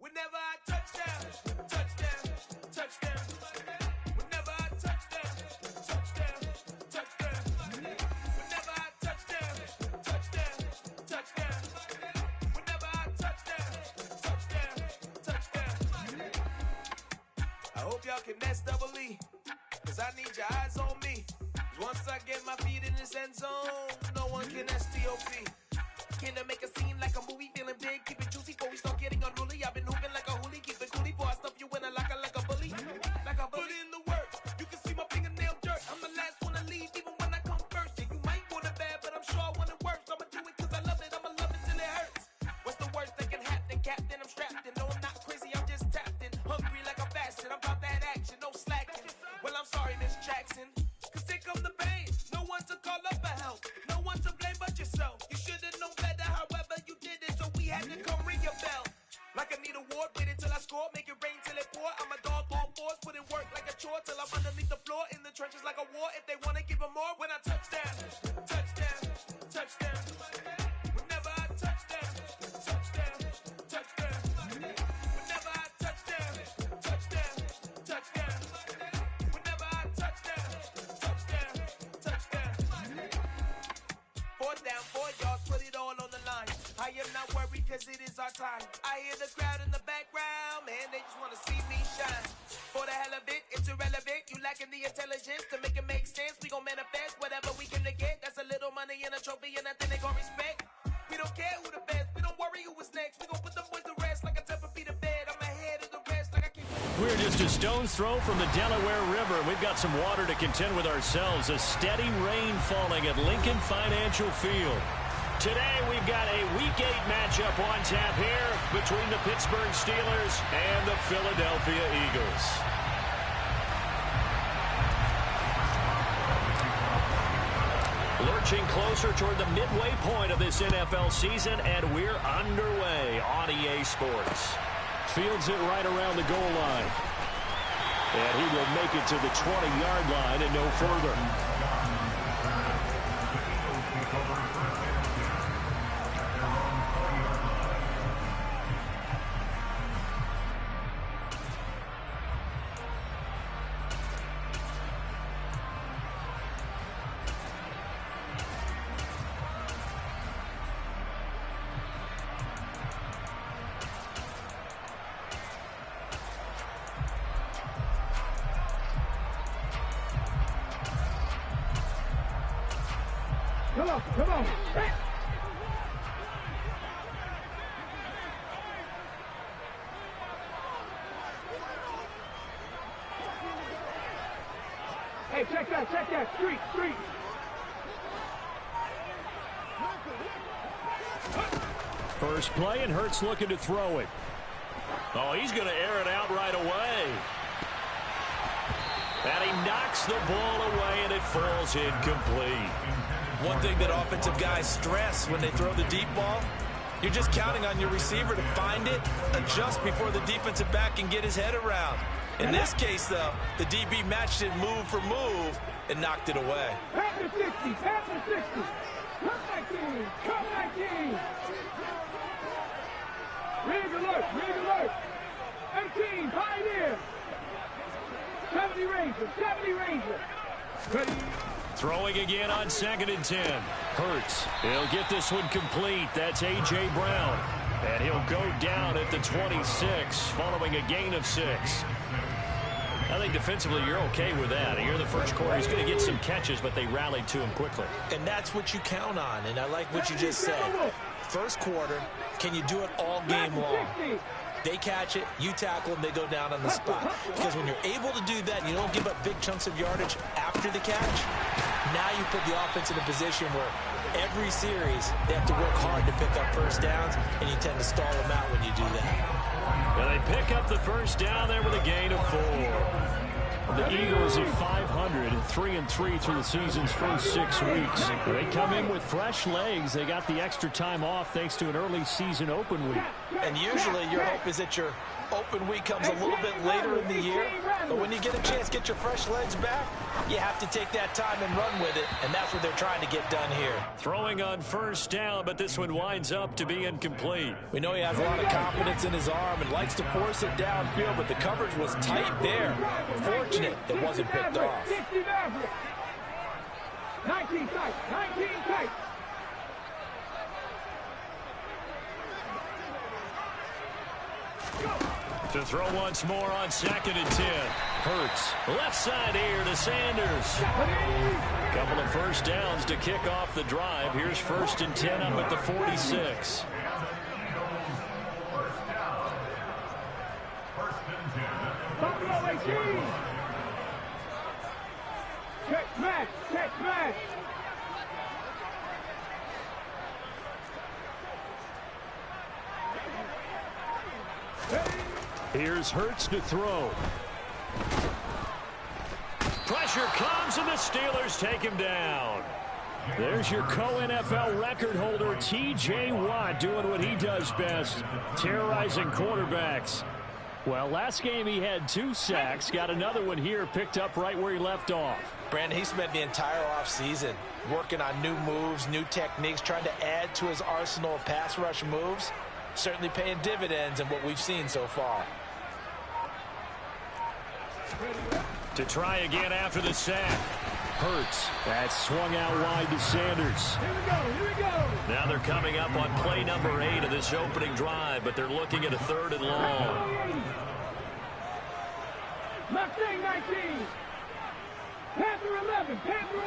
Whenever I touchdown, touchdown, touchdown. Whenever I touchdown, touchdown, touchdown. Whenever I touchdown, touchdown, touchdown. Whenever I touchdown, touchdown, touchdown. I hope y'all can double E, cause I need your eyes on me. Once I get my feet in this end zone, no one can STOP. Can I make a scene like a movie, feeling big, keep it juicy before we start getting unruly. I've been hooping like a hoolie, keep it coolie before I stuff you in a locker like a bully. Like a bully. Put in the work, you can see my fingernail dirt. I'm the last one to leave, even when I come first. Yeah, you might want it bad, but I'm sure I want it worse. I'ma do it cause I love it, I'ma love it till it hurts. What's the worst that can happen, Captain? I'm strapped in, no I'm not crazy, I'm just tapped in. Hungry like I'm fasting, I'm about that action, no slacking. Well, I'm sorry, Miss Jackson, cause here come the pain. No one to call up for help, no one to blame but yourself. You should've known better, however you did it, so we had to come ring your bell. Like I need a ward, wait until I score, make it rain till it pour. I'm a dog on fours, put in work like a chore till I'm underneath the floor, in the trenches like a war. If they wanna give them more, when I touchdown, touchdown, touchdown. Whenever I touchdown, touchdown, touchdown. Whenever I touchdown, touchdown, touchdown. Whenever I touchdown, touchdown, touchdown. 4th down, 4 yards, put it all on the line. I am not worried cause it is our time. I hear the crowd in the background, man, they just wanna see me shine. For the hell of it, it's irrelevant. You lacking the intelligence to make it make sense. We gon' manifest whatever we can to get. That's a little money and a trophy and nothing they gon' respect. We don't care who the best, we don't worry who was next. We gon' put them boys to rest like a 10 feet of bed. I'm ahead of the rest like I can't. We're just a stone's throw from the Delaware River. We've got some water to contend with ourselves. A steady rain falling at Lincoln Financial Field. Today we've got a Week 8 matchup on tap here between the Pittsburgh Steelers and the Philadelphia Eagles. Lurching closer toward the midway point of this NFL season, and we're underway on EA Sports. Fields it right around the goal line. And he will make it to the 20-yard line and no further. Come on. Hey, check that. Street. First play, and Hurts looking to throw it. Oh, he's going to air it out right away. And he knocks the ball away, and it falls incomplete. One thing that offensive guys stress when they throw the deep ball, you're just counting on your receiver to find it, adjust before the defensive back can get his head around. In this case, though, the DB matched it move for move and knocked it away. Pass the 60. Come back in. Rig alert. 18, pioneer. 70 Ranger. Ready. Throwing again on 2nd and 10. Hurts. He'll get this one complete. That's A.J. Brown. And he'll go down at the 26 following a gain of 6. I think defensively you're okay with that. Here in the first quarter, he's going to get some catches, but they rallied to him quickly. And that's what you count on, and I like what you just said. First quarter, can you do it all game long? They catch it, you tackle them, they go down on the spot. Because when you're able to do that and you don't give up big chunks of yardage after the catch, now you put the offense in a position where every series they have to work hard to pick up first downs, and you tend to stall them out when you do that. Well, they pick up the first down there with a gain of 4. The Eagles at 500, 3-3 through the season's first 6 weeks. They come in with fresh legs. They got the extra time off thanks to an early season open week. And usually your hope is that your open week comes a little bit later in the year. But when you get a chance to get your fresh legs back, You have to take that time and run with it, and that's what they're trying to get done here. Throwing on first down, but this one winds up to be incomplete. We know he has a lot of confidence in his arm and likes to force it downfield, but the coverage was tight there. Fortunate it wasn't picked off. 19 tight, 19 tight. To throw once more on 2nd and 10. Hurts. Left side here to Sanders. Couple of first downs to kick off the drive. Here's 1st and 10 up at the 46. Check match, check match. Here's Hurts to throw. Pressure comes, and the Steelers take him down. There's your co-NFL record holder, T.J. Watt, doing what he does best, terrorizing quarterbacks. Well, last game he had 2 sacks, got another one here, picked up right where he left off. Brandon, he spent the entire offseason working on new moves, new techniques, trying to add to his arsenal of pass rush moves. Certainly paying dividends in what we've seen so far. To try again after the sack. Hurts. That swung out wide to Sanders. Here we go, here we go. Now they're coming up on play number 8 of this opening drive, but they're looking at a 3rd and long. Mustang 19. Panther 11, Panther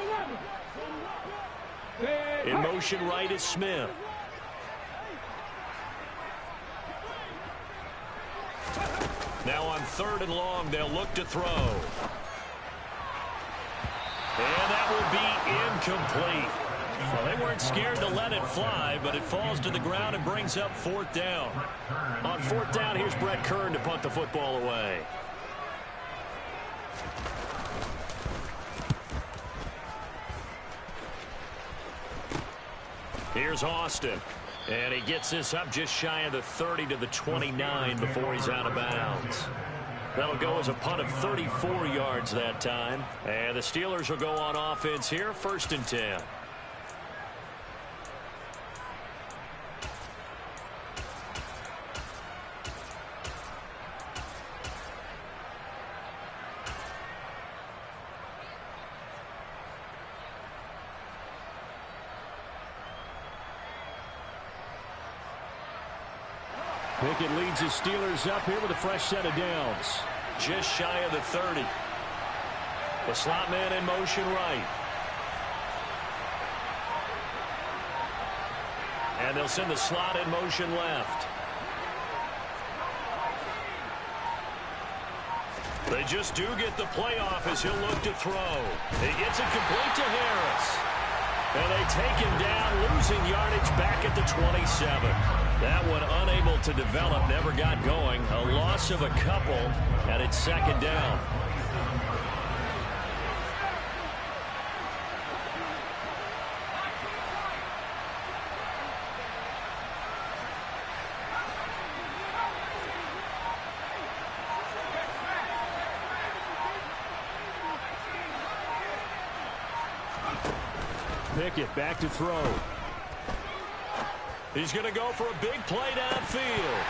11. In motion right is Smith. Now on 3rd and long, they'll look to throw. And that will be incomplete. Well, they weren't scared to let it fly, but it falls to the ground and brings up 4th down. On 4th down, here's Brett Kern to punt the football away. Here's Austin. And he gets this up just shy of the 30 to the 29 before he's out of bounds. That'll go as a punt of 34 yards that time. And the Steelers will go on offense here, 1st and 10. Pickett leads his Steelers up here with a fresh set of downs. Just shy of the 30. The slot man in motion right. And they'll send the slot in motion left. They just do get the playoff as he'll look to throw. He gets it complete to Harris. And they take him down, losing yardage back at the 27. That one unable to develop, never got going. A loss of a couple, and it's 2nd down. Pickett back to throw. He's going to go for a big play downfield.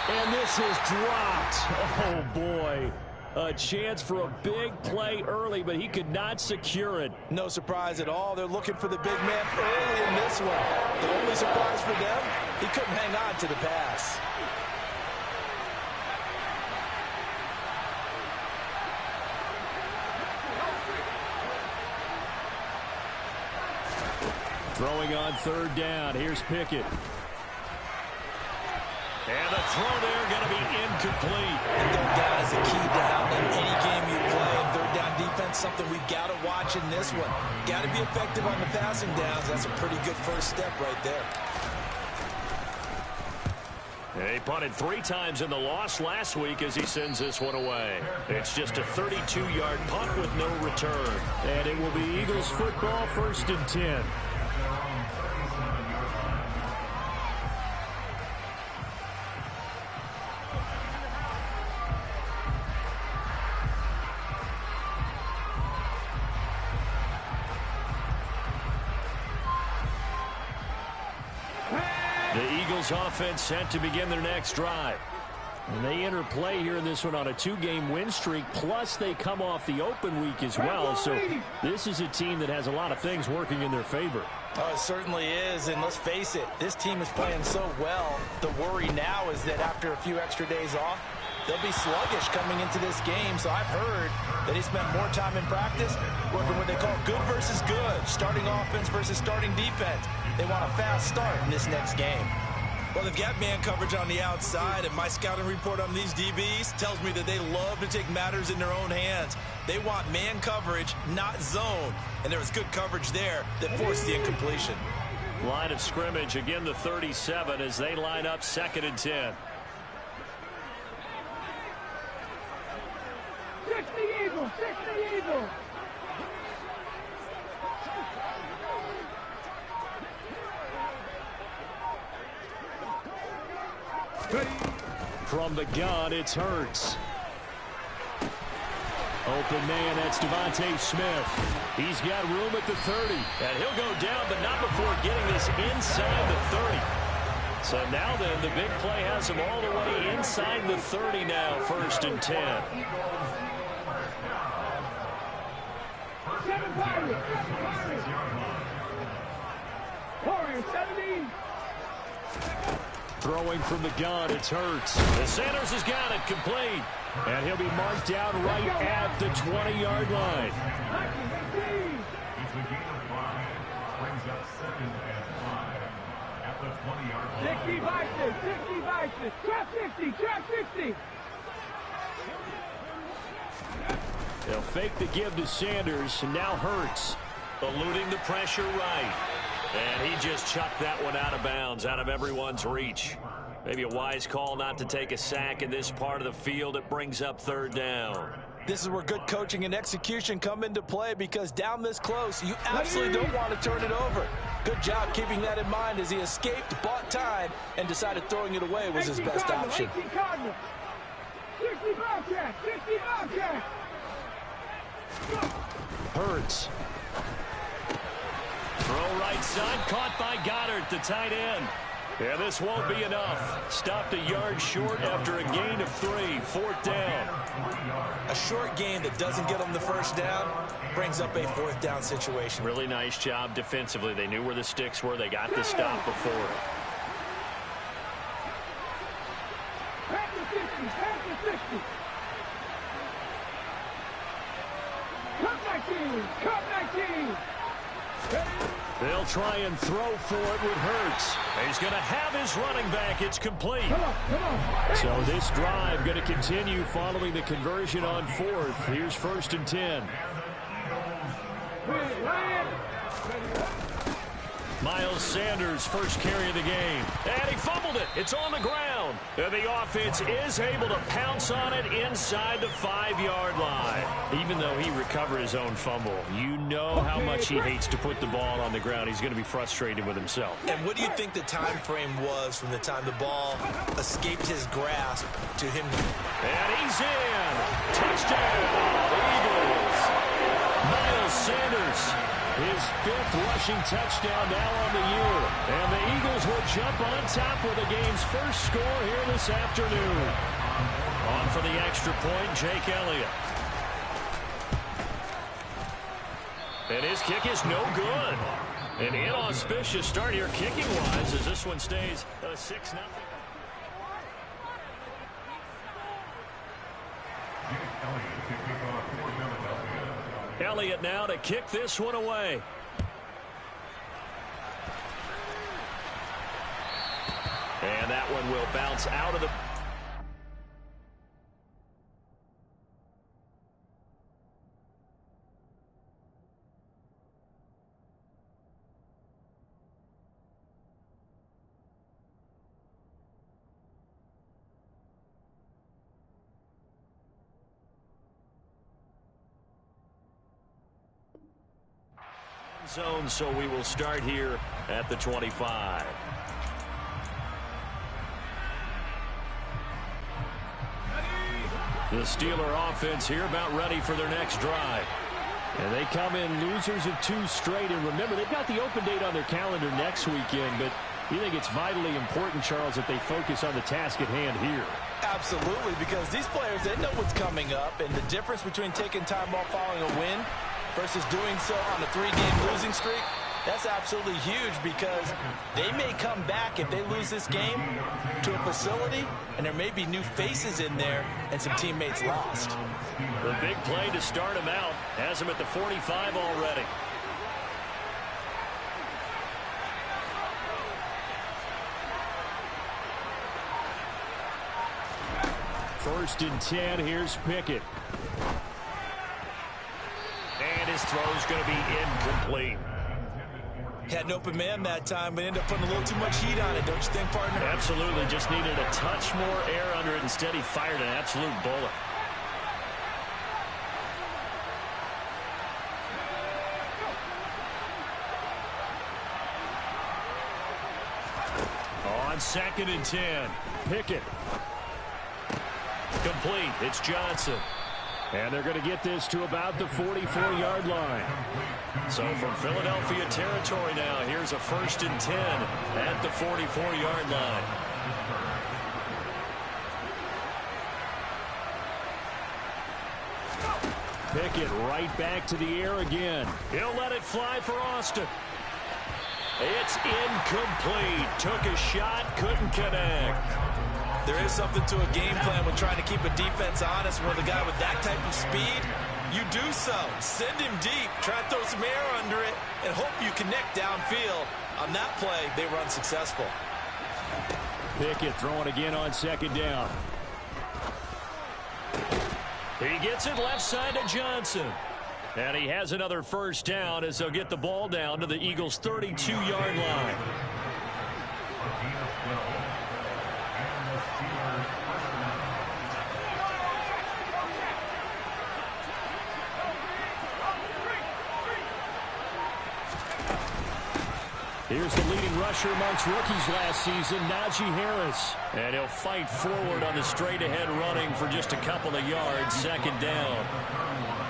And this is dropped. Oh, boy. A chance for a big play early, but he could not secure it. No surprise at all. They're looking for the big man early in this one. The only surprise for them, he couldn't hang on to the pass. Throwing on 3rd down. Here's Pickett. And the throw there going to be incomplete. And 3rd down is a key down in any game you play. And 3rd down defense, something we've got to watch in this one. Got to be effective on the passing downs. That's a pretty good first step right there. He punted 3 times in the loss last week as he sends this one away. It's just a 32-yard punt with no return. And it will be Eagles football, 1st and 10. The Eagles offense set to begin their next drive. And they enter play here in this one on a 2-game win streak, plus they come off the open week as well. So this is a team that has a lot of things working in their favor. Oh, it certainly is, and let's face it, this team is playing so well. The worry now is that after a few extra days off, they'll be sluggish coming into this game. So I've heard that he spent more time in practice working what they call good versus good, starting offense versus starting defense. They want a fast start in this next game. Well, they've got man coverage on the outside, and my scouting report on these DBs tells me that they love to take matters in their own hands. They want man coverage, not zone, and there was good coverage there that forced the incompletion. Line of scrimmage, again the 37 as they line up 2nd and 10. 60 Eagles, 60 Eagles. From the gun, it's Hurts. Open man, that's Devontae Smith. He's got room at the 30. And he'll go down, but not before getting this inside the 30. So now then, the big play has him all the way inside the 30 now, 1st and 10. 7 Pirates. Warriors, 70. Throwing from the gun, it's Hurts. The Sanders has got it complete. And he'll be marked down right at the 20-yard line. 60 Vices, 60 Vices. Trap 60, trap 60. They'll fake the give to Sanders, and now Hurts eluding the pressure right. And he just chucked that one out of bounds, out of everyone's reach. Maybe a wise call not to take a sack in this part of the field. It brings up 3rd down. This is where good coaching and execution come into play, because down this close, you absolutely don't want to turn it over. Good job keeping that in mind as he escaped, bought time, and decided throwing it away was his best option. 60 Bobcat, 60 Bobcat. Hurts. Throw right side, caught by Goddard, the tight end. Yeah, this won't be enough. Stopped a yard short after a gain of 3, 4th down. A short gain that doesn't get them the 1st down brings up a 4th down situation. Really nice job defensively. They knew where the sticks were. They got the stop before it. Back to 60, back to 60. Cut 19. They'll try and throw for it with Hurts. He's going to have his running back. It's complete. Come on. So this drive going to continue following the conversion on 4th. Here's 1st and 10. Miles Sanders, first carry of the game. And he fumbled it. It's on the ground. And the offense is able to pounce on it inside the 5-yard line. Even though he recovered his own fumble, you know how much he hates to put the ball on the ground. He's going to be frustrated with himself. And what do you think the time frame was from the time the ball escaped his grasp to him? And he's in. Touchdown, the Eagles. Miles Sanders. His 5th rushing touchdown now on the year. And the Eagles will jump on top with the game's first score here this afternoon. On for the extra point, Jake Elliott. And his kick is no good. An inauspicious start here kicking-wise as this one stays 6-0. Elliott now to kick this one away. And that one will bounce out of the... zone, so we will start here at the 25. The Steeler offense here about ready for their next drive. And they come in losers of 2 straight. And remember, they've got the open date on their calendar next weekend, but You think it's vitally important, Charles, that they focus on the task at hand here? Absolutely, because these players, they know what's coming up, and the difference between taking time off following a win versus doing so on a 3-game losing streak, that's absolutely huge, because they may come back if they lose this game to a facility, and there may be new faces in there and some teammates lost. The big play to start him out has him at the 45 already. First and 10, here's Pickett. And his throw's going to be incomplete. Had an open man that time, but ended up putting a little too much heat on it, don't you think, partner? Absolutely, just needed a touch more air under it. Instead, he fired an absolute bullet. On 2nd and 10, Pickett. Complete. It's Johnson. And they're going to get this to about the 44-yard line. So from Philadelphia territory now, here's a 1st and 10 at the 44-yard line. Pickett right back to the air again. He'll let it fly for Austin. It's incomplete. Took a shot, couldn't connect. There is something to a game plan with trying to keep a defense honest. With a guy with that type of speed, you do so. Send him deep, try to throw some air under it, and hope you connect downfield. On that play, they were unsuccessful. Pickett throwing again on 2nd down. He gets it left side to Johnson. And he has another 1st down as they'll get the ball down to the Eagles' 32-yard line. Here's the leading rusher amongst rookies last season, Najee Harris. And he'll fight forward on the straight-ahead running for just a couple of yards, 2nd down.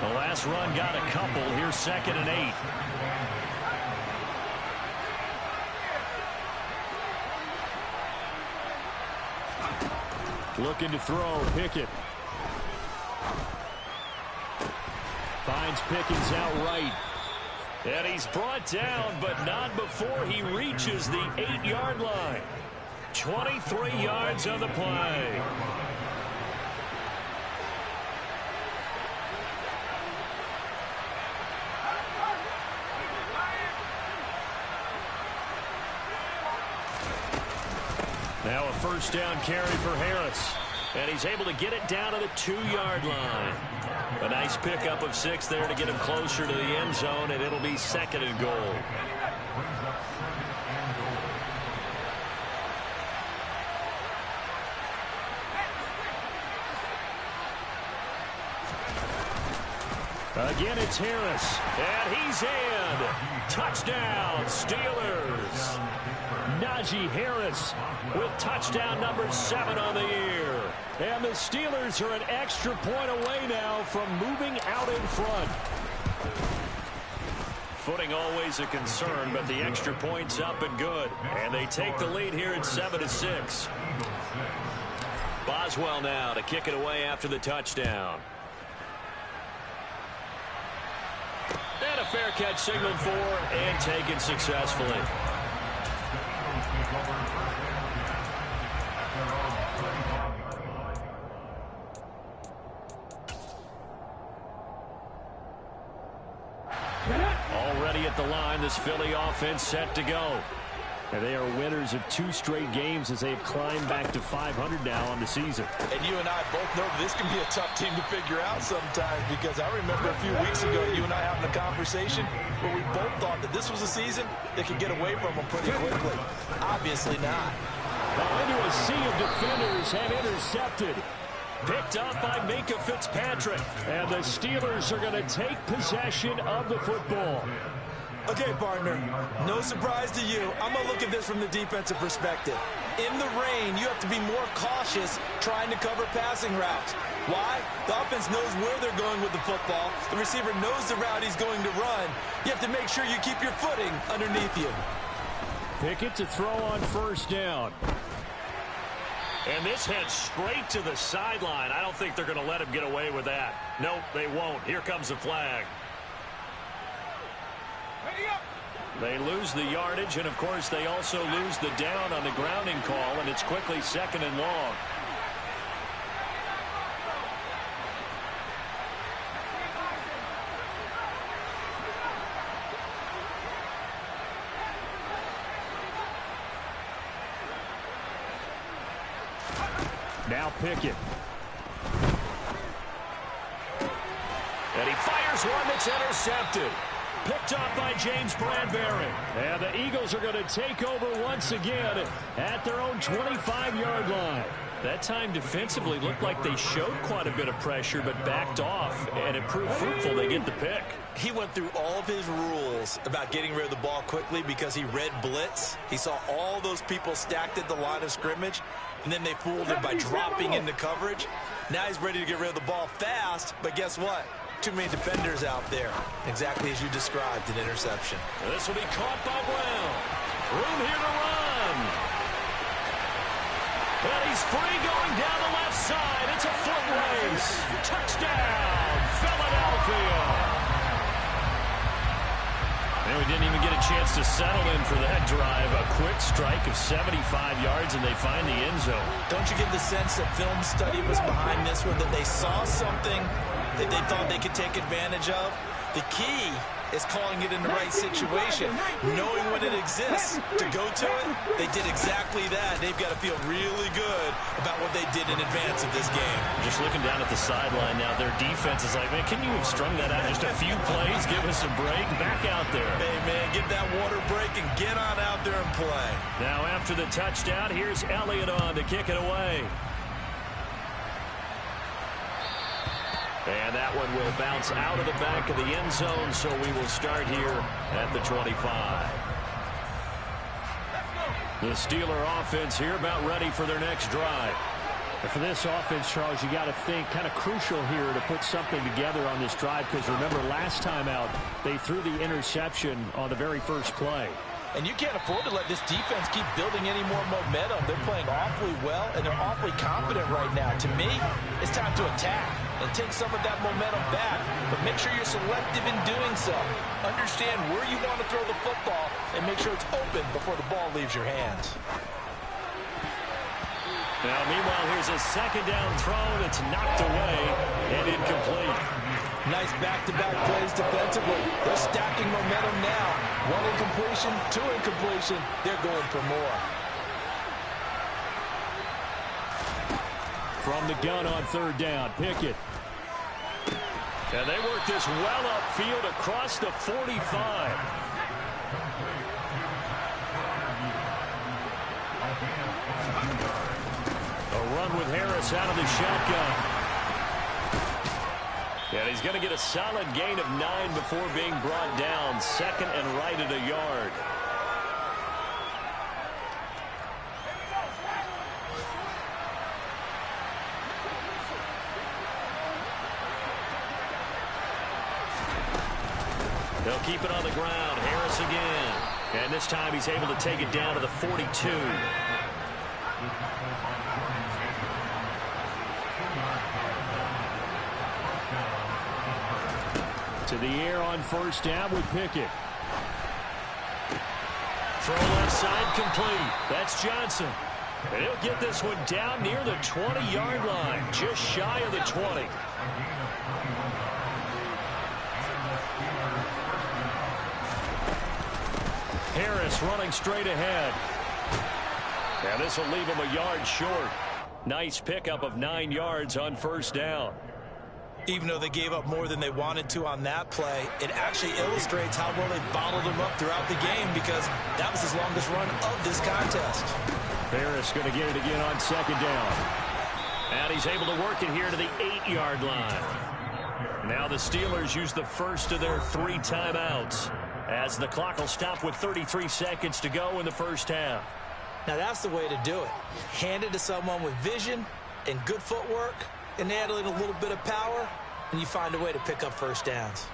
The last run got a couple. Here's 2nd and 8. Looking to throw, Pickett. Finds Pickens outright. And he's brought down, but not before he reaches the 8-yard line. 23 yards on the play. Now a 1st down carry for Harris. And he's able to get it down to the 2-yard line. A nice pickup of 6 there to get him closer to the end zone, and it'll be 2nd and goal. Again, it's Harris. And he's in. Touchdown, Steelers. Najee Harris with touchdown number 7 on the year. And the Steelers are an extra point away now from moving out in front. Footing always a concern, but the extra point's up and good. And they take the lead here at 7-6. Boswell now to kick it away after the touchdown. And a fair catch signaled for and taken successfully. Already at the line, this Philly offense set to go. And they are winners of 2 straight games as they've climbed back to 500 now on the season. And you and I both know this can be a tough team to figure out sometimes, because I remember a few weeks ago you and I having a conversation where we both thought that this was a season that could get away from them pretty quickly. Obviously not. Well, into a sea of defenders and intercepted. Picked up by Minka Fitzpatrick. And the Steelers are going to take possession of the football. Okay, partner, no surprise to you. I'm going to look at this from the defensive perspective. In the rain, you have to be more cautious trying to cover passing routes. Why? The offense knows where they're going with the football. The receiver knows the route he's going to run. You have to make sure you keep your footing underneath you. Pickett to throw on first down. And this heads straight to the sideline. I don't think they're going to let him get away with that. Nope, they won't. Here comes the flag. They lose the yardage, and, of course, they also lose the down on the grounding call, and it's quickly 2nd and long. Now Pickett. And he fires one that's intercepted. Picked off by James Bradbury. And the Eagles are going to take over once again at their own 25-yard line. That time defensively looked like they showed quite a bit of pressure but backed off, and it proved fruitful. They get the pick. He went through all of his rules about getting rid of the ball quickly because he read blitz. He saw all those people stacked at the line of scrimmage, and then they fooled him by dropping into coverage. Now he's ready to get rid of the ball fast, but guess what? Too many defenders out there. Exactly as you described, an interception. This will be caught by Brown. Room here to run. And he's free going down the left side. It's a foot race. Touchdown, Philadelphia. And we didn't even get a chance to settle in for that drive. A quick strike of 75 yards, and they find the end zone. Don't you get the sense that film study was behind this one, that they saw something that they thought they could take advantage of? The key is calling it in the right situation, knowing when it exists. To go to it, they did exactly that. They've got to feel really good about what they did in advance of this game. Just looking down at the sideline now, their defense is like, man, can you have strung that out just a few plays? Give us a break. Back out there. Hey, man, get that water break and get on out there and play. Now after the touchdown, here's Elliott on to kick it away. And that one will bounce out of the back of the end zone, so we will start here at the 25. The Steeler offense here about ready for their next drive. And for this offense, Charles, you got to think kind of crucial here to put something together on this drive, because remember last time out they threw the interception on the very first play. And you can't afford to let this defense keep building any more momentum. They're playing awfully well, and they're awfully confident right now. To me, it's time to attack and take some of that momentum back. But make sure you're selective in doing so. Understand where you want to throw the football and make sure it's open before the ball leaves your hands. Now, meanwhile, here's a second down throw that's knocked away and incomplete. Nice back-to-back plays defensively. They're stacking momentum now. One incompletion, two incompletion. They're going for more. From the gun on third down, Pickett. And they work this well upfield across the 45. A run with Harris out of the shotgun. And he's going to get a solid gain of 9 before being brought down. Second and right at a yard. They'll keep it on the ground. Harris again. And this time he's able to take it down to the 42. To the air on first down with Pickett. Throw left side complete. That's Johnson. And he'll get this one down near the 20-yard line. Just shy of the 20. Harris running straight ahead. And this will leave him a yard short. Nice pickup of 9 yards on first down. Even though they gave up more than they wanted to on that play, it actually illustrates how well they bottled them up throughout the game, because that was his longest run of this contest. Harris going to get it again on second down. And he's able to work it here to the 8-yard line. Now the Steelers use the first of their 3 timeouts, as the clock will stop with 33 seconds to go in the first half. Now that's the way to do it. Hand it to someone with vision and good footwork, and add in a little bit of power, and you find a way to pick up first downs.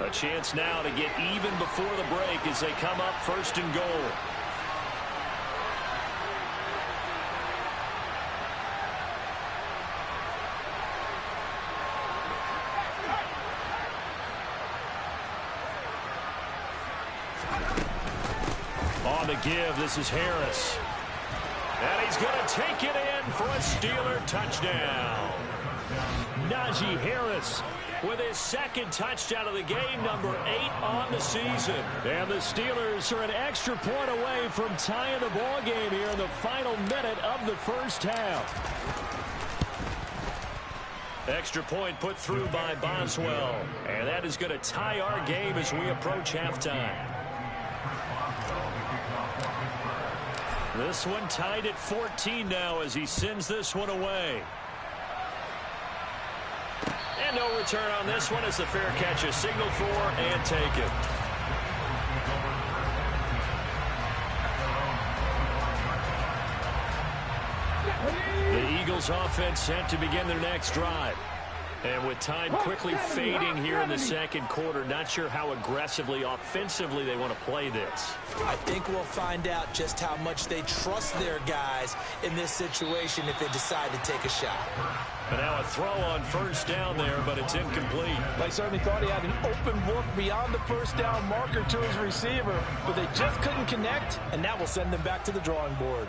A chance now to get even before the break as they come up 1st and goal. On the give, this is Harris. And he's going to take it in for a Steeler touchdown. Najee Harris with his 2nd touchdown of the game, number 8 on the season. And the Steelers are an extra point away from tying the ball game here in the final minute of the first half. Extra point put through by Boswell. And that is going to tie our game as we approach halftime. This one tied at 14 now as he sends this one away. And no return on this one as the fair catch is signaled for and taken. The Eagles offense set to begin their next drive. And with time quickly fading here in the 2nd quarter, not sure how aggressively, offensively they want to play this. I think we'll find out just how much they trust their guys in this situation if they decide to take a shot. And now a throw on 1st down there, but it's incomplete. They certainly thought he had an open look beyond the 1st down marker to his receiver, but they just couldn't connect, and that will send them back to the drawing board.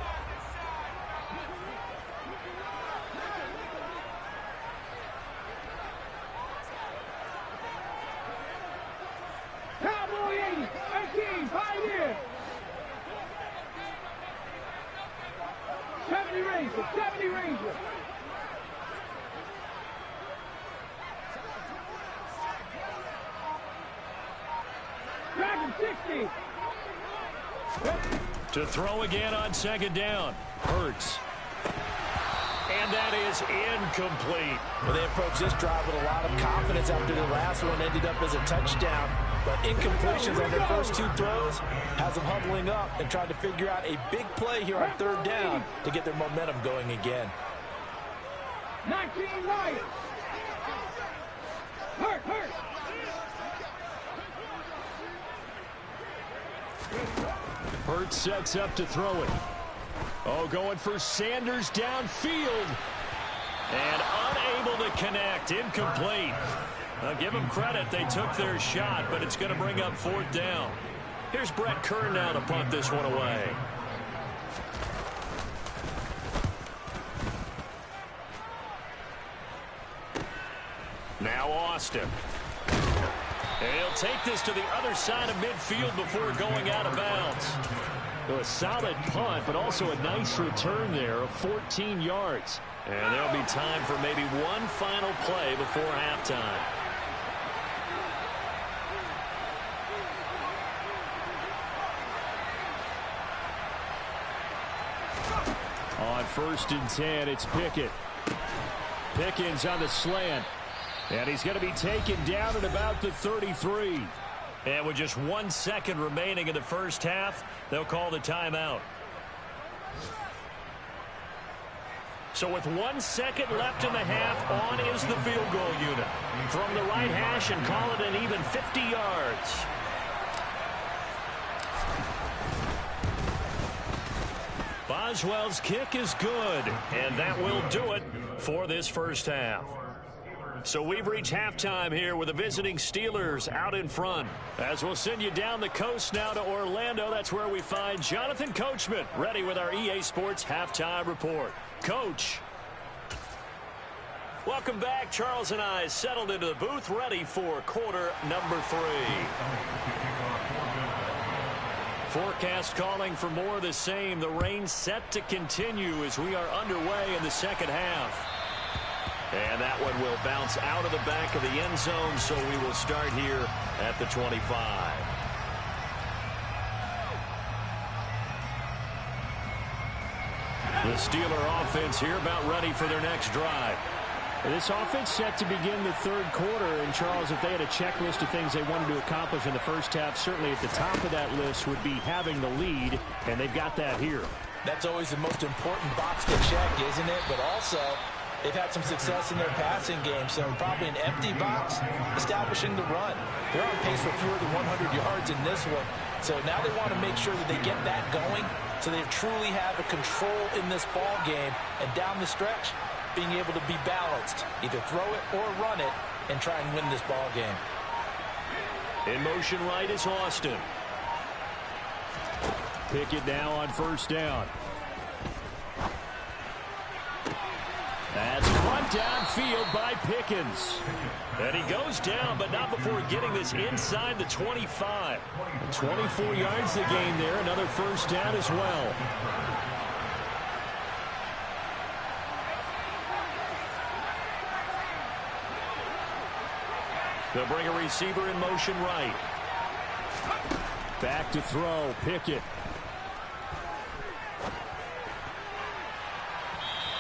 Cowboy 18, Pioneer. 70 Ranger, 70 Ranger. Dragon 60. To throw again on 2nd down. Hurts. And that is incomplete. Well, they approached this drive with a lot of confidence after the last one ended up as a touchdown. But incompletions on their first 2 throws has them huddling up and trying to figure out a big play here on 3rd down to get their momentum going again. 19 Lions. Hurt. Hurts sets up to throw it. Oh, going for Sanders downfield. And unable to connect. Incomplete. I'll give them credit. They took their shot, but it's going to bring up 4th down. Here's Brett Kern now to punt this one away. Now Austin. And he'll take this to the other side of midfield before going out of bounds. A solid punt, but also a nice return there of 14 yards. And there'll be time for maybe one final play before halftime. On 1st and 10, it's Pickett. Pickens on the slant. And he's going to be taken down at about the 33. And with just 1 second remaining in the first half, they'll call the timeout. So with 1 second left in the half, on is the field goal unit. From the right hash and call it an even 50 yards. Boswell's kick is good, and that will do it for this first half. So we've reached halftime here with the visiting Steelers out in front. As we'll send you down the coast now to Orlando, that's where we find Jonathan Coachman ready with our EA Sports Halftime Report. Coach. Welcome back. Charles and I settled into the booth ready for quarter number 3. Forecast calling for more of the same. The rain set to continue as we are underway in the second half. And that one will bounce out of the back of the end zone, so we will start here at the 25. The Steeler offense here about ready for their next drive. This offense set to begin the 3rd quarter, and Charles, if they had a checklist of things they wanted to accomplish in the first half, certainly at the top of that list would be having the lead, and they've got that here. That's always the most important box to check, isn't it? But also, They've had some success in their passing game, so probably an empty box, establishing the run. They're on pace for fewer than 100 yards in this one, so now they want to make sure that they get that going so they truly have a control in this ball game, and down the stretch, being able to be balanced, either throw it or run it, and try and win this ball game. In motion right is Austin. Pickett now on first down. That's caught downfield by Pickens. And he goes down, but not before getting this inside the 25. 24 yards the gain there. Another first down as well. They'll bring a receiver in motion right. Back to throw, Pickett.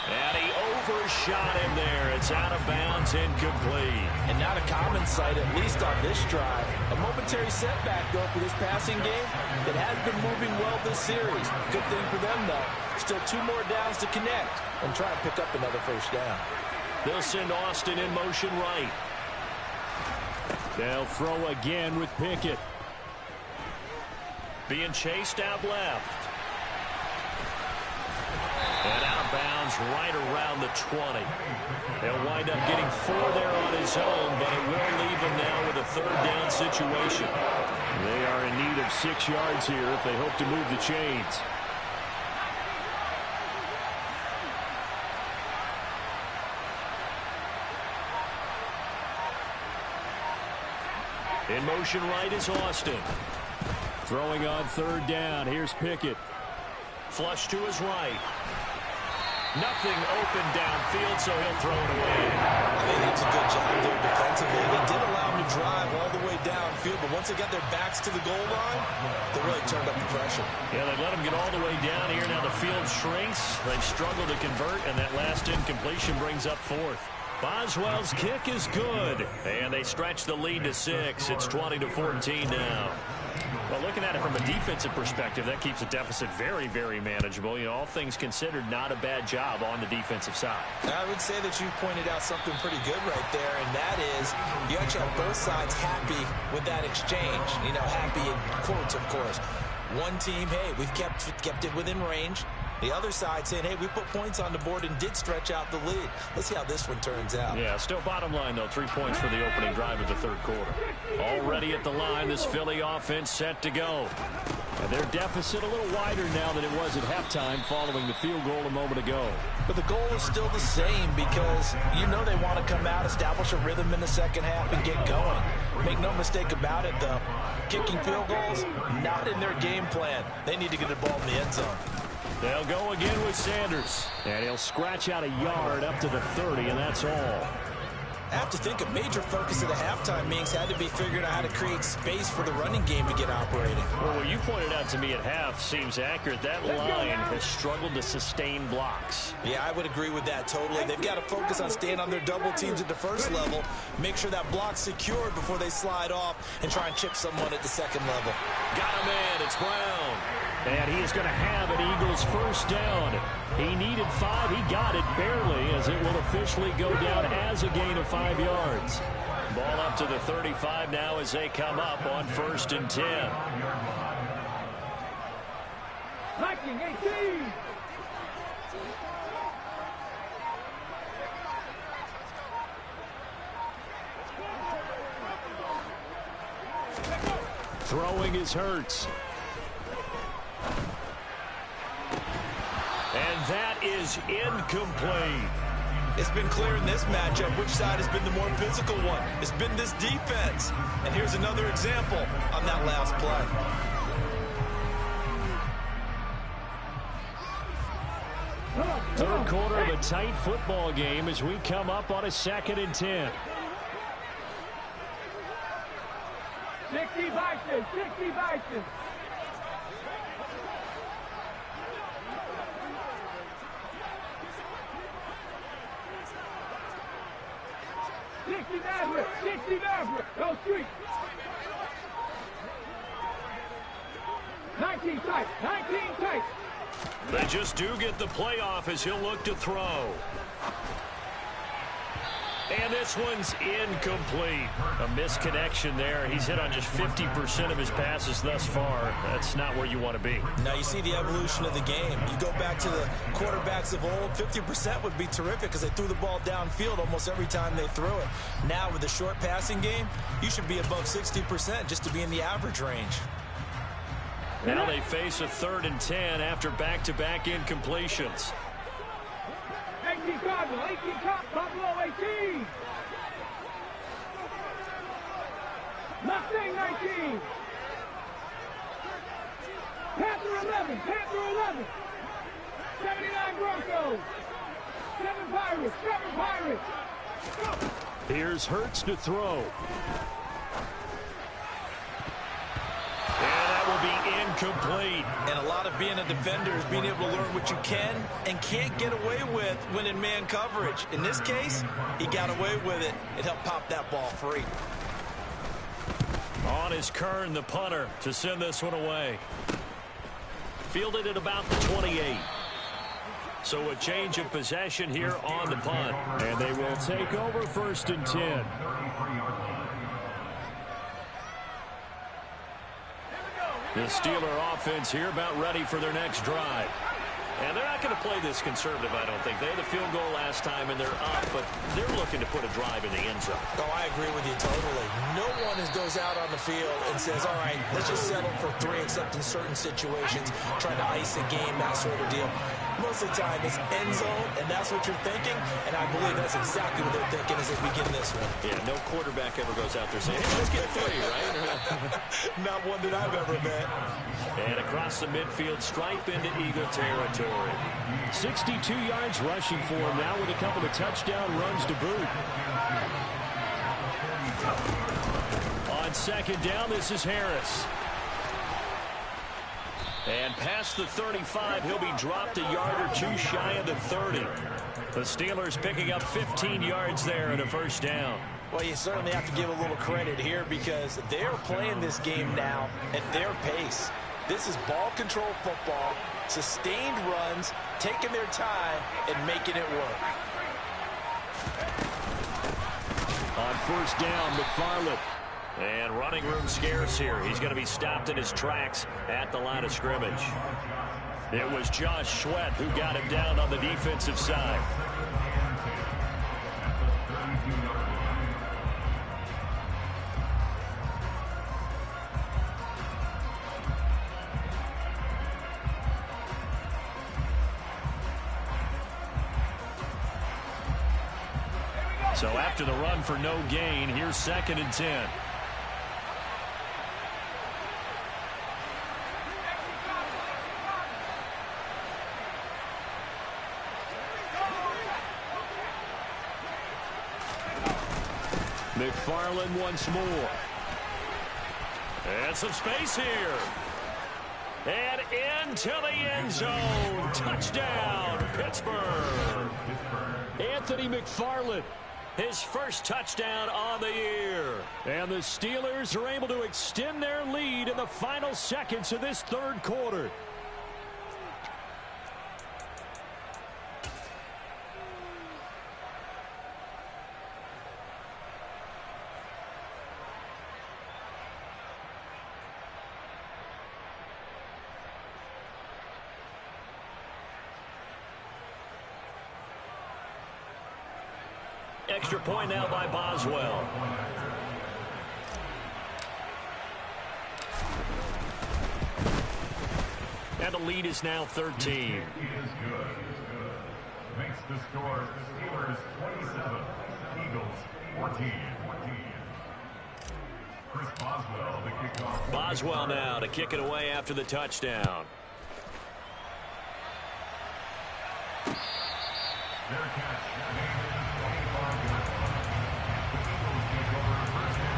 And he overshot him there. It's out of bounds, incomplete. And not a common sight, at least on this drive. A momentary setback, though, for this passing game that has been moving well this series. Good thing for them, though. Still 2 more downs to connect and try and pick up another first down. They'll send Austin in motion right. They'll throw again with Pickett. Being chased out left. And out of bounds right around the 20. He'll wind up getting 4 there on his own, but it will leave him now with a third down situation. They are in need of 6 yards here if they hope to move the chains. In motion right is Austin. Throwing on third down. Here's Pickett. Flush to his right. Nothing open downfield, so he'll throw it away. I think that's a good job there defensively. They did allow him to drive all the way downfield, but once they got their backs to the goal line, they really turned up the pressure. Yeah, they let him get all the way down here. Now the field shrinks. They've struggled to convert, and that last incompletion brings up 4th. Boswell's kick is good, and they stretch the lead to 6. It's 20-14 now. Well, looking at it from a defensive perspective, that keeps the deficit very, very manageable. You know, all things considered, not a bad job on the defensive side. I would say that you pointed out something pretty good right there, and that is you actually have both sides happy with that exchange. You know, happy in quotes, of course. One team, hey, we've kept it within range. The other side saying, hey, we put points on the board and did stretch out the lead. Let's see how this one turns out. Yeah, still bottom line, though. 3 points for the opening drive of the third quarter. Already at the line, this Philly offense set to go. And their deficit a little wider now than it was at halftime following the field goal a moment ago. But the goal is still the same because you know they want to come out, establish a rhythm in the second half, and get going. Make no mistake about it, though. Kicking field goals, not in their game plan. They need to get the ball in the end zone. They'll go again with Sanders. And he'll scratch out a yard up to the 30, and that's all. I have to think a major focus of the halftime meetings had to be figuring out how to create space for the running game to get operating. Well, what you pointed out to me at half seems accurate. That line has struggled to sustain blocks. Yeah, I would agree with that totally. They've got to focus on staying on their double teams at the first level, make sure that block's secured before they slide off, and try and chip someone at the second level. Got him in. It's Brown. And he is going to have an Eagles first down. He needed 5. He got it barely, as it will officially go down as a gain of 5 yards. Ball up to the 35 now as they come up on 1st and 10. 19-18. Throwing is Hurts. And that is incomplete. It's been clear in this matchup which side has been the more physical one. It's been this defense. And here's another example on that last play. Third quarter of a tight football game as we come up on a 2nd and 10. 60 Vikings, 60 Vikings. Go street. 19 tight, 19 tight. They just do get the playoff as he'll look to throw. And this one's incomplete. A misconnection there. He's hit on just 50% of his passes thus far. That's not where you want to be. Now you see the evolution of the game. You go back to the quarterbacks of old, 50% would be terrific because they threw the ball downfield almost every time they threw it. Now with the short passing game, you should be above 60% just to be in the average range. Now they face a 3rd and 10 after back-to-back incompletions. 18 Cardinal, 18 Buffalo, 18. Mustang, 19. Panther, 11. Panther, 11. 79 Broncos. 7 Pirates. 7 Pirates. Here's Hurts to throw. And that will be incomplete. And a lot of being a defender is being able to learn what you can and can't get away with when in man coverage. In this case, he got away with it. It helped pop that ball free. On is Kern, the punter, to send this one away. Fielded at about the 28. So a change of possession here on the punt. And they will take over 1st and 10. The Steeler offense here about ready for their next drive. And they're not going to play this conservative, I don't think. They had a field goal last time, and they're up, but they're looking to put a drive in the end zone. Oh, I agree with you totally. No one goes out on the field and says, all right, let's just settle for 3, except in certain situations, trying to ice a game, that sort of deal. Most of the time, it's end zone, and that's what you're thinking, and I believe that's exactly what they're thinking as they begin this one. Yeah, no quarterback ever goes out there saying, hey, let's get 3, right? Not one that I've ever met. And across the midfield, stripe into Eagle territory. 62 yards rushing for him now with a couple of touchdown runs to boot. On 2nd down, this is Harris. And past the 35, he'll be dropped a yard or 2 shy of the 30. The Steelers picking up 15 yards there and a 1st down. Well, you certainly have to give a little credit here because they're playing this game now at their pace. This is ball control football, sustained runs, taking their time, and making it work. On 1st down, McFarland. And running room scarce here. He's going to be stopped in his tracks at the line of scrimmage. It was Josh Sweat who got him down on the defensive side. So after the run for no gain, here's 2nd and 10. McFarland once more. And some space here. And into the end zone. Touchdown, Pittsburgh. Anthony McFarland. His first touchdown on the year. And the Steelers are able to extend their lead in the final seconds of this 3rd quarter. Extra point now by Boswell. And the lead is now 13. Is good. Makes the score Steelers 27, Eagles 14. Chris Boswell, the kickoff. Boswell now to kick it away after the touchdown. Their catch. 25 yards. The Eagles take over 1st and 10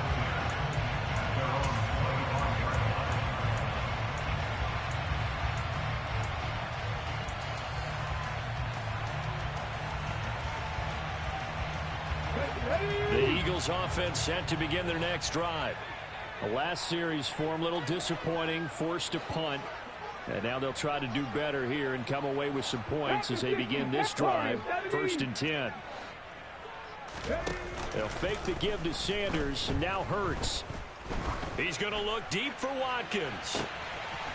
at their own 25-yard line. The Eagles offense set to begin their next drive. The last series for them, a little disappointing, forced to punt. And now they'll try to do better here and come away with some points as they begin this drive, 1st and 10. They'll fake the give to Sanders, and now Hurts. He's going to look deep for Watkins.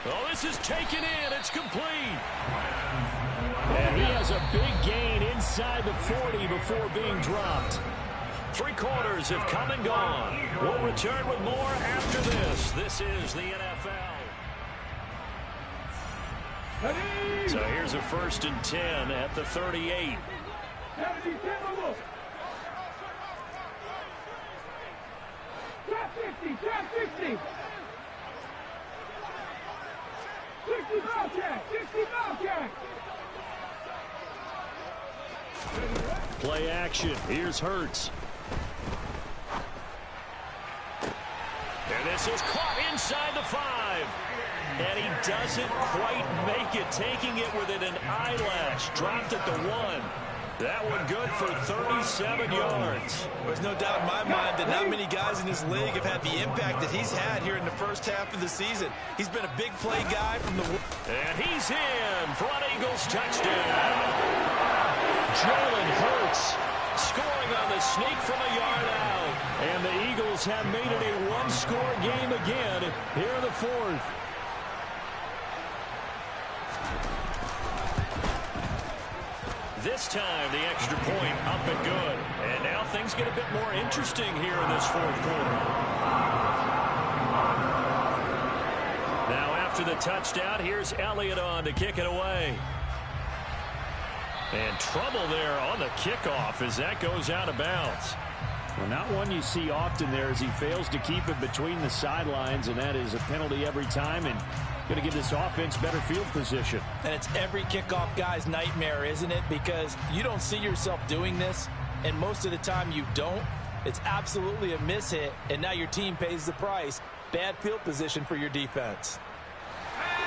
Oh, this is taken in. It's complete. And he has a big gain inside the 40 before being dropped. 3 quarters have come and gone. We'll return with more after this. This is the NFL. So here's a 1st and 10 at the 38. Trap 50, trap 50. 60 foul check, 60 foul check. Play action. Here's Hurts. And this is caught inside the 5. And he doesn't quite make it, taking it within an eyelash. Dropped at the 1. That one good for 37 yards. There's no doubt in my mind that not many guys in this league have had the impact that he's had here in the first half of the season. He's been a big play guy from the... And he's in for an Eagles touchdown. Jalen Hurts Scoring on the sneak from a yard out. And the Eagles have made it a one-score game again here in the 4th. This time, the extra point up and good. And now things get a bit more interesting here in this 4th quarter. Now after the touchdown, here's Elliott on to kick it away. And trouble there on the kickoff as that goes out of bounds. Well, not one you see often there as he fails to keep it between the sidelines, and that is a penalty every time, and going to give this offense better field position. And it's every kickoff guy's nightmare, isn't it? Because you don't see yourself doing this, and most of the time you don't. It's absolutely a mishit, and now your team pays the price. Bad field position for your defense.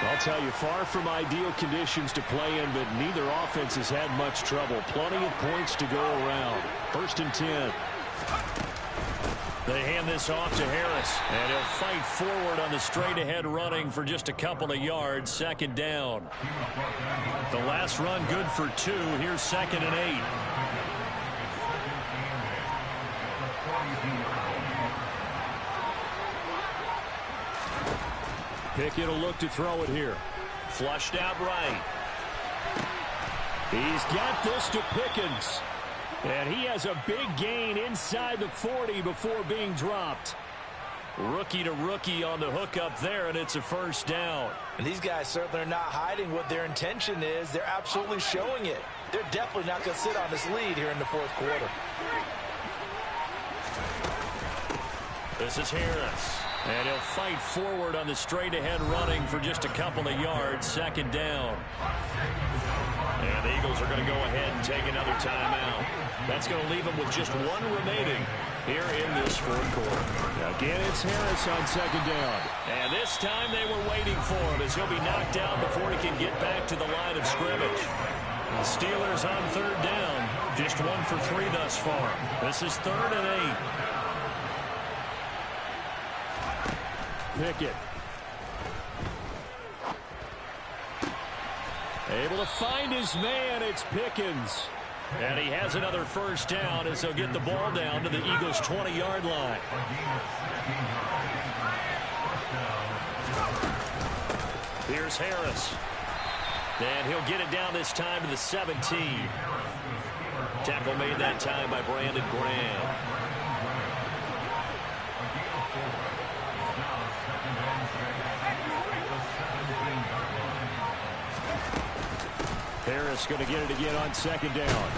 I'll tell you, far from ideal conditions to play in, but neither offense has had much trouble. Plenty of points to go around. 1st and 10. They hand this off to Harris, and he'll fight forward on the straight-ahead running for just a couple of yards. 2nd down. The last run good for 2. Here's 2nd and 8. Pickett will look to throw it here. Flushed out right. He's got this to Pickens. And he has a big gain inside the 40 before being dropped. Rookie to rookie on the hookup there, and it's a 1st down. And these guys certainly are not hiding what their intention is. They're absolutely showing it. They're definitely not going to sit on this lead here in the 4th quarter. This is Harris. And he'll fight forward on the straight-ahead running for just a couple of yards. 2nd down. And the Eagles are going to go ahead and take another timeout. That's going to leave them with just 1 remaining here in this 4th quarter. Again, it's Harris on 2nd down. And this time they were waiting for him as he'll be knocked down before he can get back to the line of scrimmage. The Steelers on 3rd down. Just 1 for 3 thus far. This is 3rd and 8. Pickett. Able to find his man. It's Pickens. And he has another 1st down as he'll get the ball down to the Eagles' 20-yard line. Here's Harris. And he'll get it down this time to the 17. Tackle made that time by Brandon Graham. Harris going to get it again on 2nd down.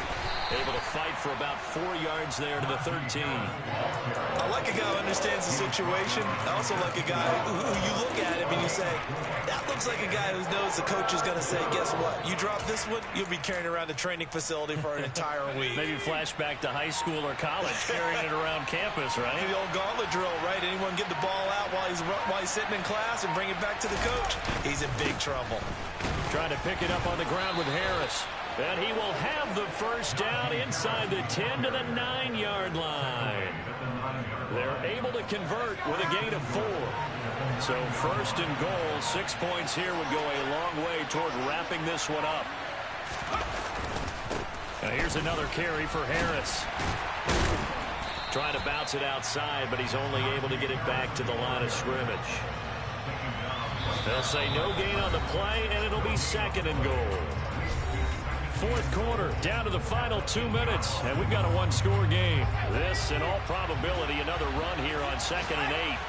Able to fight for about 4 yards there to the 13. I like a guy who understands the situation. I also like a guy who you look at him and you say, that looks like a guy who knows the coach is going to say, guess what? You drop this one, you'll be carrying around the training facility for an entire week. Maybe flashback to high school or college, carrying it around campus, right? The old gauntlet drill, right? Anyone get the ball out while he's sitting in class and bring it back to the coach? He's in big trouble. Trying to pick it up on the ground with Harris. And he will have the 1st down inside the 10 to the 9-yard line. They're able to convert with a gain of 4. So 1st and goal, 6 points here would go a long way toward wrapping this one up. Now here's another carry for Harris. Trying to bounce it outside, but he's only able to get it back to the line of scrimmage. They'll say no gain on the play, and it'll be 2nd and goal. Fourth quarter, down to the final 2 minutes, and we've got a one-score game. This, in all probability, another run here on 2nd and 8.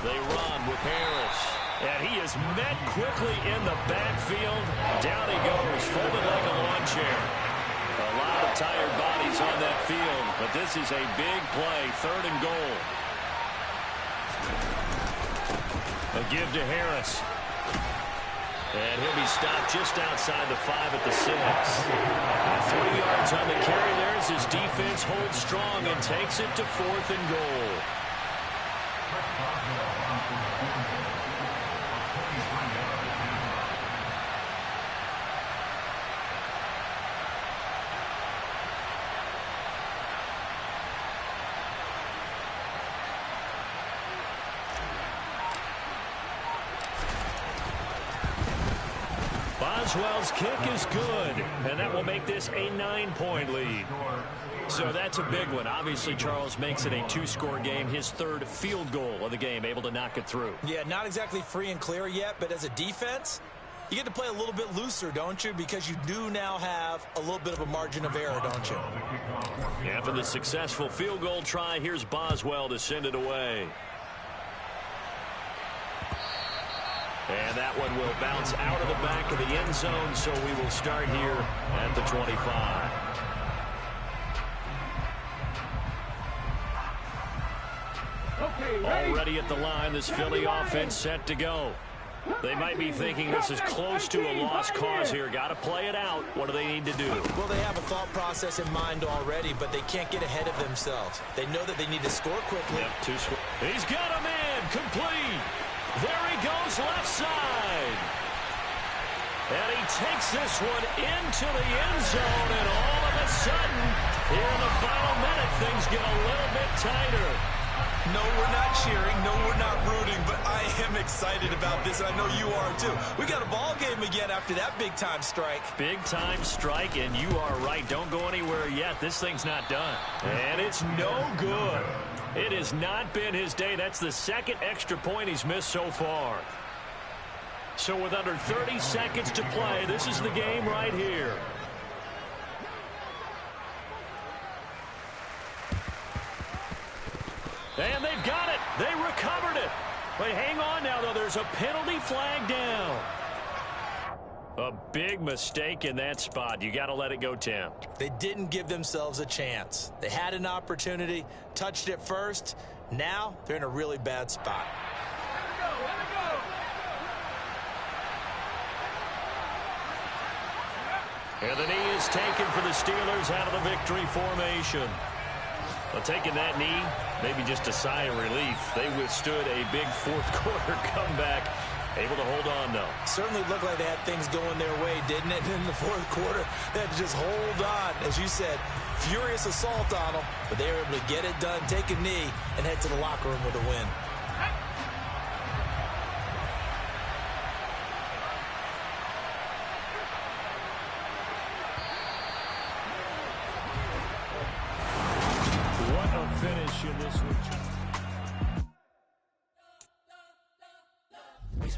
They run with Harris. And he is met quickly in the backfield. Down he goes, folded like a lawn chair. A lot of tired bodies on that field, but this is a big play, 3rd and goal. A give to Harris. And he'll be stopped just outside the 5 at the 6. 3 yards on the carry there as his defense holds strong and takes it to 4th and goal. Boswell's kick is good, and that will make this a 9-point lead. So that's a big one. Obviously, Charles makes it a 2-score game, his 3rd field goal of the game, able to knock it through. Yeah, not exactly free and clear yet, but as a defense, you get to play a little bit looser, don't you? Because you do now have a little bit of a margin of error, don't you? After the successful field goal try, here's Boswell to send it away. And that one will bounce out of the back of the end zone, so we will start here at the 25. Already at the line, this Philly offense set to go. They might be thinking this is close to a lost cause here. Got to play it out. What do they need to do? Well, they have a thought process in mind already, but they can't get ahead of themselves. They know that they need to score quickly. Yep, he's got a man complete. There he goes left side. And he takes this one into the end zone, and all of a sudden, here in the final minute, things get a little bit tighter. No, we're not cheering. No, we're not rooting, but I am excited about this, and I know you are too. We got a ball game again after that big-time strike. Big-time strike, and you are right. Don't go anywhere yet. This thing's not done. And it's no good. It has not been his day. That's the 2nd extra point he's missed so far. So with under 30 seconds to play, this is the game right here. And they've got it. They recovered it. But hang on now, though. There's a penalty flag down. A big mistake in that spot. You got to let it go, Tim. They didn't give themselves a chance. They had an opportunity, touched it first. Now they're in a really bad spot. And the knee is taken for the Steelers out of the victory formation. Well, taking that knee, maybe just a sigh of relief. They withstood a big 4th quarter comeback. Able to hold on, though. Certainly looked like they had things going their way, didn't it? In the 4th quarter, they had to just hold on. As you said, furious assault on them, but they were able to get it done, take a knee, and head to the locker room with a win.